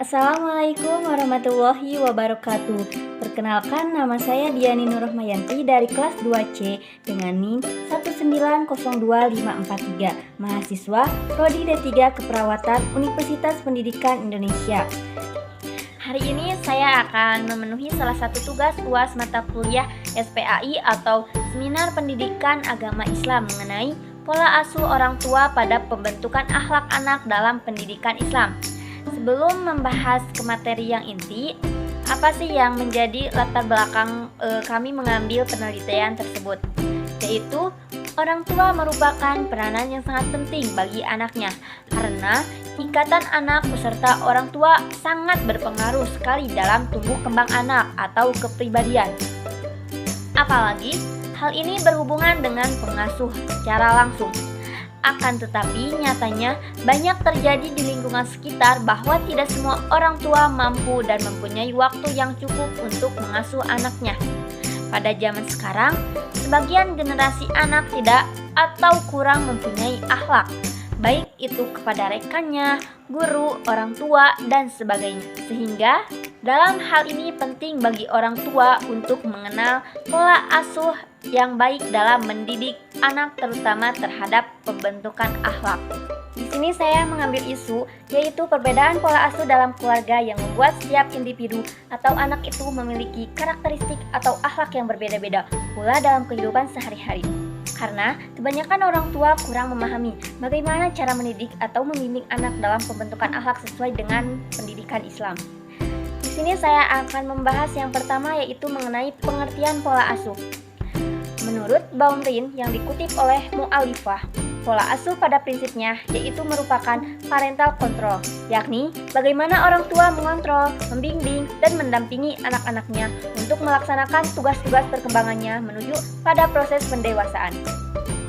Assalamualaikum warahmatullahi wabarakatuh. Perkenalkan, nama saya Diani Nurrohmayanti dari kelas 2C dengan NIM 1902543, mahasiswa Prodi D3 Keperawatan Universitas Pendidikan Indonesia. Hari ini saya akan memenuhi salah satu tugas UAS mata kuliah SPAI atau Seminar Pendidikan Agama Islam mengenai pola asuh orang tua pada pembentukan akhlak anak dalam pendidikan Islam. Sebelum membahas ke materi yang inti, apa sih yang menjadi latar belakang kami mengambil penelitian tersebut? Yaitu, orang tua merupakan peranan yang sangat penting bagi anaknya karena ikatan anak beserta orang tua sangat berpengaruh sekali dalam tumbuh kembang anak atau kepribadian. Apalagi, hal ini berhubungan dengan pengasuh secara langsung. Akan tetapi nyatanya banyak terjadi di lingkungan sekitar bahwa tidak semua orang tua mampu dan mempunyai waktu yang cukup untuk mengasuh anaknya. Pada zaman sekarang, sebagian generasi anak tidak atau kurang mempunyai akhlak, baik itu kepada rekannya, guru, orang tua, dan sebagainya. Sehingga dalam hal ini penting bagi orang tua untuk mengenal pola asuh yang baik dalam mendidik anak, terutama terhadap pembentukan akhlak. Di sini saya mengambil isu, yaitu perbedaan pola asuh dalam keluarga yang membuat setiap individu atau anak itu memiliki karakteristik atau akhlak yang berbeda-beda pula dalam kehidupan sehari-hari. Karena kebanyakan orang tua kurang memahami bagaimana cara mendidik atau membimbing anak dalam pembentukan akhlak sesuai dengan pendidikan Islam. Di sini saya akan membahas yang pertama, yaitu mengenai pengertian pola asuh. Menurut Baumrind yang dikutip oleh Mu'alifah, pola asuh pada prinsipnya yaitu merupakan parental control, yakni bagaimana orang tua mengontrol, membimbing, dan mendampingi anak-anaknya untuk melaksanakan tugas-tugas perkembangannya menuju pada proses pendewasaan.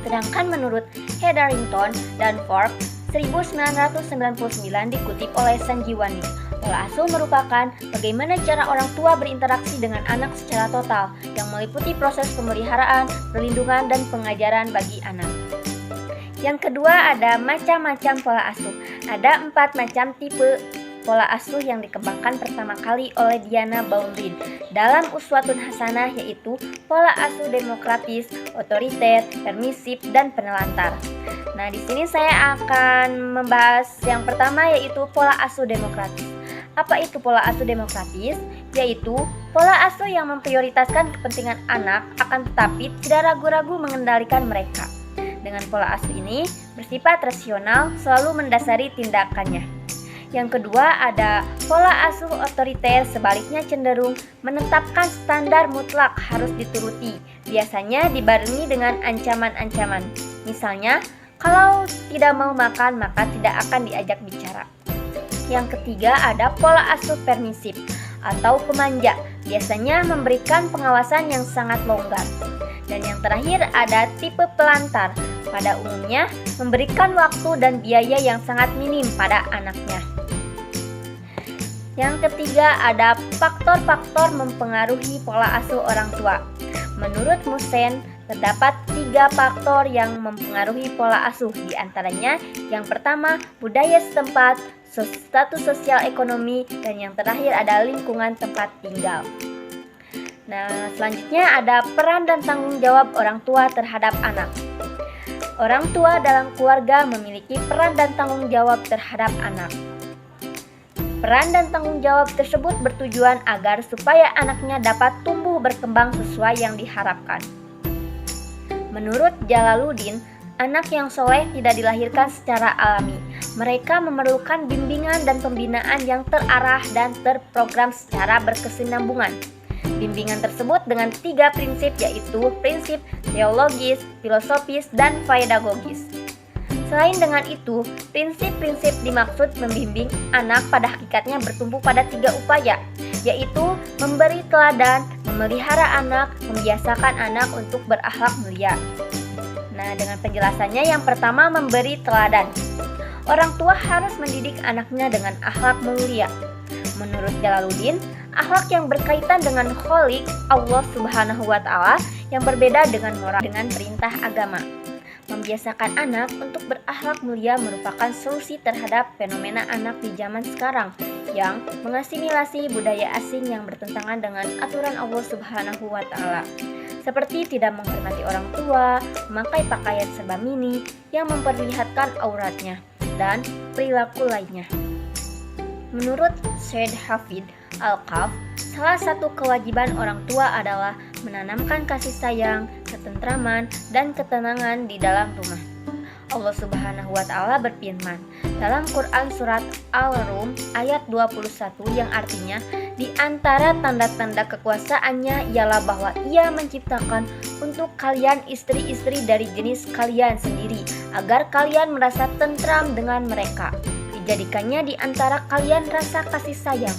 Sedangkan menurut Hetherington dan Forbes 1999 dikutip oleh Sanjiwani, pola asuh merupakan bagaimana cara orang tua berinteraksi dengan anak secara total yang meliputi proses pemeliharaan, perlindungan, dan pengajaran bagi anak. Yang kedua, ada macam-macam pola asuh. Ada 4 macam tipe pola asuh yang dikembangkan pertama kali oleh Diana Baumrind dalam Uswatun Hasanah, yaitu pola asuh demokratis, otoriter, permisif, dan penelantar. Nah, di sini saya akan membahas yang pertama, yaitu pola asuh demokratis. Apa itu pola asuh demokratis? Yaitu pola asuh yang memprioritaskan kepentingan anak akan tetapi tidak ragu-ragu mengendalikan mereka. Dengan pola asuh ini bersifat rasional, selalu mendasari tindakannya. Yang kedua, ada pola asuh otoriter, sebaliknya cenderung menetapkan standar mutlak harus dituruti, biasanya dibarengi dengan ancaman-ancaman. Misalnya, kalau tidak mau makan maka tidak akan diajak bicara. Yang ketiga, ada pola asuh permisif atau pemanja, biasanya memberikan pengawasan yang sangat longgar. Dan yang terakhir, ada tipe pelantar, pada umumnya memberikan waktu dan biaya yang sangat minim pada anaknya. Yang ketiga, ada faktor-faktor mempengaruhi pola asuh orang tua. Menurut Musen, terdapat 3 faktor yang mempengaruhi pola asuh, di antaranya yang pertama, budaya setempat, status sosial ekonomi, dan yang terakhir ada lingkungan tempat tinggal. Nah, selanjutnya ada peran dan tanggung jawab orang tua terhadap anak. Orang tua dalam keluarga memiliki peran dan tanggung jawab terhadap anak. Peran dan tanggung jawab tersebut bertujuan agar supaya anaknya dapat tumbuh berkembang sesuai yang diharapkan. Menurut Jalaluddin, anak yang soleh tidak dilahirkan secara alami. Mereka memerlukan bimbingan dan pembinaan yang terarah dan terprogram secara berkesinambungan. Bimbingan tersebut dengan 3 prinsip, yaitu prinsip teologis, filosofis, dan pedagogis. Selain dengan itu, prinsip-prinsip dimaksud membimbing anak pada hakikatnya bertumbuh pada 3 upaya, yaitu memberi teladan, memelihara anak, membiasakan anak untuk berakhlak mulia. Nah, dengan penjelasannya, yang pertama, memberi teladan. Orang tua harus mendidik anaknya dengan akhlak mulia. Menurut Jalaluddin, akhlak yang berkaitan dengan kholik Allah Subhanahu wa Ta'ala yang berbeda dengan moral dengan perintah agama. Membiasakan anak untuk berakhlak mulia merupakan solusi terhadap fenomena anak di zaman sekarang yang mengasimilasi budaya asing yang bertentangan dengan aturan Allah Subhanahu wa Ta'ala, seperti tidak menghormati orang tua, memakai pakaian serba mini yang memperlihatkan auratnya, dan perilaku lainnya. Menurut Syed Hafid Al-Qaf, salah satu kewajiban orang tua adalah menanamkan kasih sayang, ketentraman, dan ketenangan di dalam rumah. Allah Subhanahu wa Ta'ala berfirman dalam Quran surat Al-Rum ayat 21 yang artinya, di antara tanda-tanda kekuasaannya ialah bahwa Ia menciptakan untuk kalian istri-istri dari jenis kalian sendiri agar kalian merasa tentram dengan mereka. Dijadikannya di antara kalian rasa kasih sayang.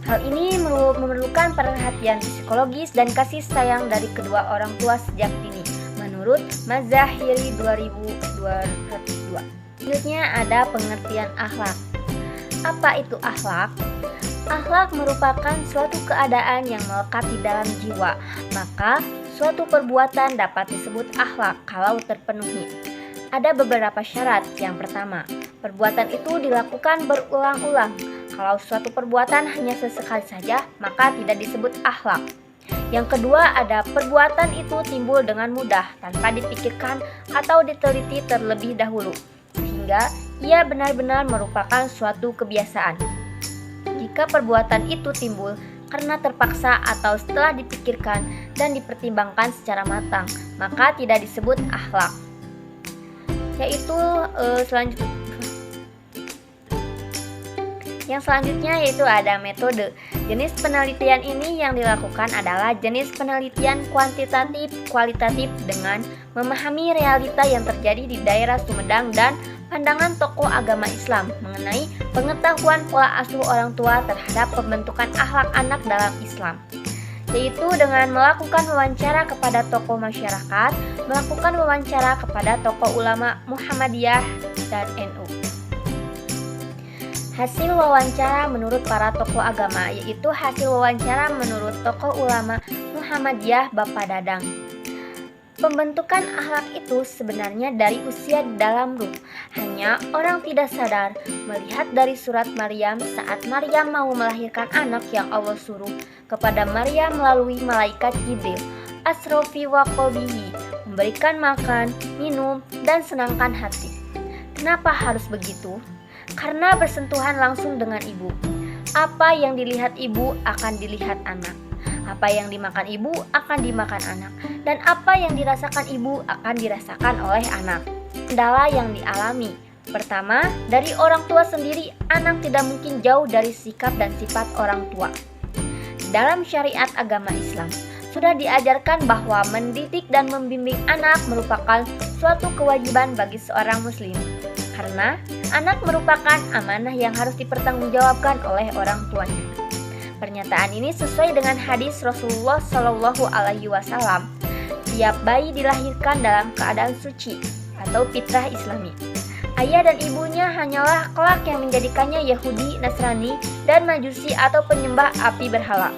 Hal ini memerlukan perhatian psikologis dan kasih sayang dari kedua orang tua sejak dini, menurut Mazahiri 2202. Selanjutnya ada pengertian akhlak. Apa itu akhlak? Akhlak merupakan suatu keadaan yang melekat di dalam jiwa, maka suatu perbuatan dapat disebut akhlak kalau terpenuhi. Ada beberapa syarat. Yang pertama, perbuatan itu dilakukan berulang-ulang. Kalau suatu perbuatan hanya sesekali saja, maka tidak disebut akhlak. Yang kedua, ada perbuatan itu timbul dengan mudah, tanpa dipikirkan atau diteliti terlebih dahulu, sehingga ia benar-benar merupakan suatu kebiasaan. Jika perbuatan itu timbul karena terpaksa atau setelah dipikirkan dan dipertimbangkan secara matang, maka tidak disebut akhlak. Yang selanjutnya yaitu ada metode. Jenis penelitian ini yang dilakukan adalah jenis penelitian kualitatif dengan memahami realita yang terjadi di daerah Sumedang dan pandangan tokoh agama Islam mengenai pengetahuan pola asuh orang tua terhadap pembentukan akhlak anak dalam Islam, yaitu dengan melakukan wawancara kepada tokoh masyarakat, melakukan wawancara kepada tokoh ulama Muhammadiyah dan NU. Hasil wawancara menurut para tokoh agama, yaitu hasil wawancara menurut tokoh ulama Muhammadiyah Bapak Dadang. Pembentukan akhlak itu sebenarnya dari usia dalam ruh. Hanya orang tidak sadar melihat dari surat Maryam saat Maryam mau melahirkan anak yang Allah suruh kepada Maryam melalui malaikat Jibril, asrofi wa qalbihi, memberikan makan, minum, dan senangkan hati. Kenapa harus begitu? Karena bersentuhan langsung dengan ibu. Apa yang dilihat ibu akan dilihat anak. Apa yang dimakan ibu akan dimakan anak. Dan apa yang dirasakan ibu akan dirasakan oleh anak. Kendala yang dialami. Pertama, dari orang tua sendiri, anak tidak mungkin jauh dari sikap dan sifat orang tua. Dalam syariat agama Islam, sudah diajarkan bahwa mendidik dan membimbing anak merupakan suatu kewajiban bagi seorang muslim. Karena anak merupakan amanah yang harus dipertanggungjawabkan oleh orang tuanya. Pernyataan ini sesuai dengan hadis Rasulullah Shallallahu Alaihi Wasallam. Tiap bayi dilahirkan dalam keadaan suci atau fitrah Islami. Ayah dan ibunya hanyalah kelak yang menjadikannya Yahudi, Nasrani, dan Majusi atau penyembah api berhala.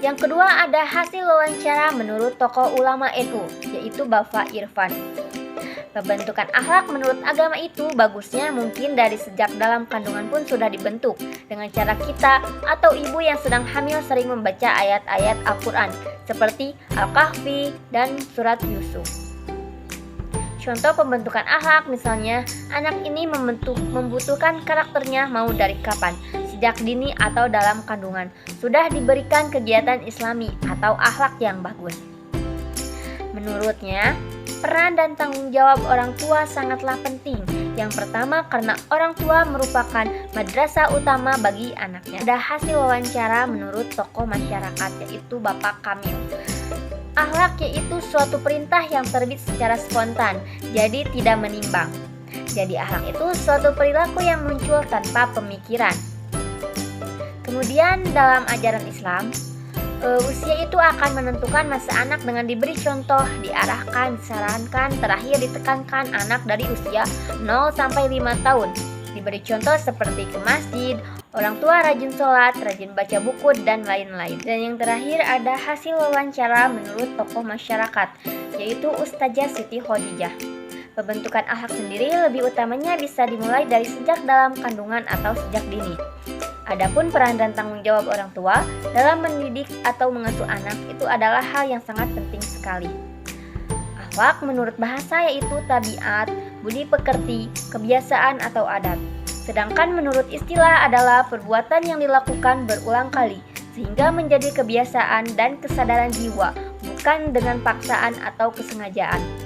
Yang kedua ada hasil wawancara menurut tokoh ulama NU, yaitu Bapak Irfan. Pembentukan akhlak menurut agama itu bagusnya mungkin dari sejak dalam kandungan pun sudah dibentuk dengan cara kita atau ibu yang sedang hamil sering membaca ayat-ayat Al-Quran seperti Al-Kahfi dan Surat Yusuf. Contoh pembentukan akhlak misalnya, anak ini membutuhkan karakternya mau dari kapan, sejak dini atau dalam kandungan, sudah diberikan kegiatan islami atau akhlak yang bagus. Menurutnya, peran dan tanggung jawab orang tua sangatlah penting. Yang pertama karena orang tua merupakan madrasah utama bagi anaknya. Ada hasil wawancara menurut tokoh masyarakat yaitu Bapak Kamil. Akhlak yaitu suatu perintah yang terbit secara spontan, jadi tidak menimbang. Jadi akhlak itu suatu perilaku yang muncul tanpa pemikiran. Kemudian dalam ajaran Islam, usia itu akan menentukan masa anak dengan diberi contoh, diarahkan, disarankan, terakhir ditekankan anak dari usia 0-5 tahun. Diberi contoh seperti ke masjid, orang tua rajin sholat, rajin baca buku, dan lain-lain. Dan yang terakhir ada hasil wawancara menurut tokoh masyarakat, yaitu Ustazah Siti Khadijah. Pembentukan akhlak sendiri lebih utamanya bisa dimulai dari sejak dalam kandungan atau sejak dini. Adapun peran dan tanggung jawab orang tua dalam mendidik atau mengasuh anak itu adalah hal yang sangat penting sekali. Akhlak menurut bahasa yaitu tabiat, budi pekerti, kebiasaan atau adat. Sedangkan menurut istilah adalah perbuatan yang dilakukan berulang kali sehingga menjadi kebiasaan dan kesadaran jiwa, bukan dengan paksaan atau kesengajaan.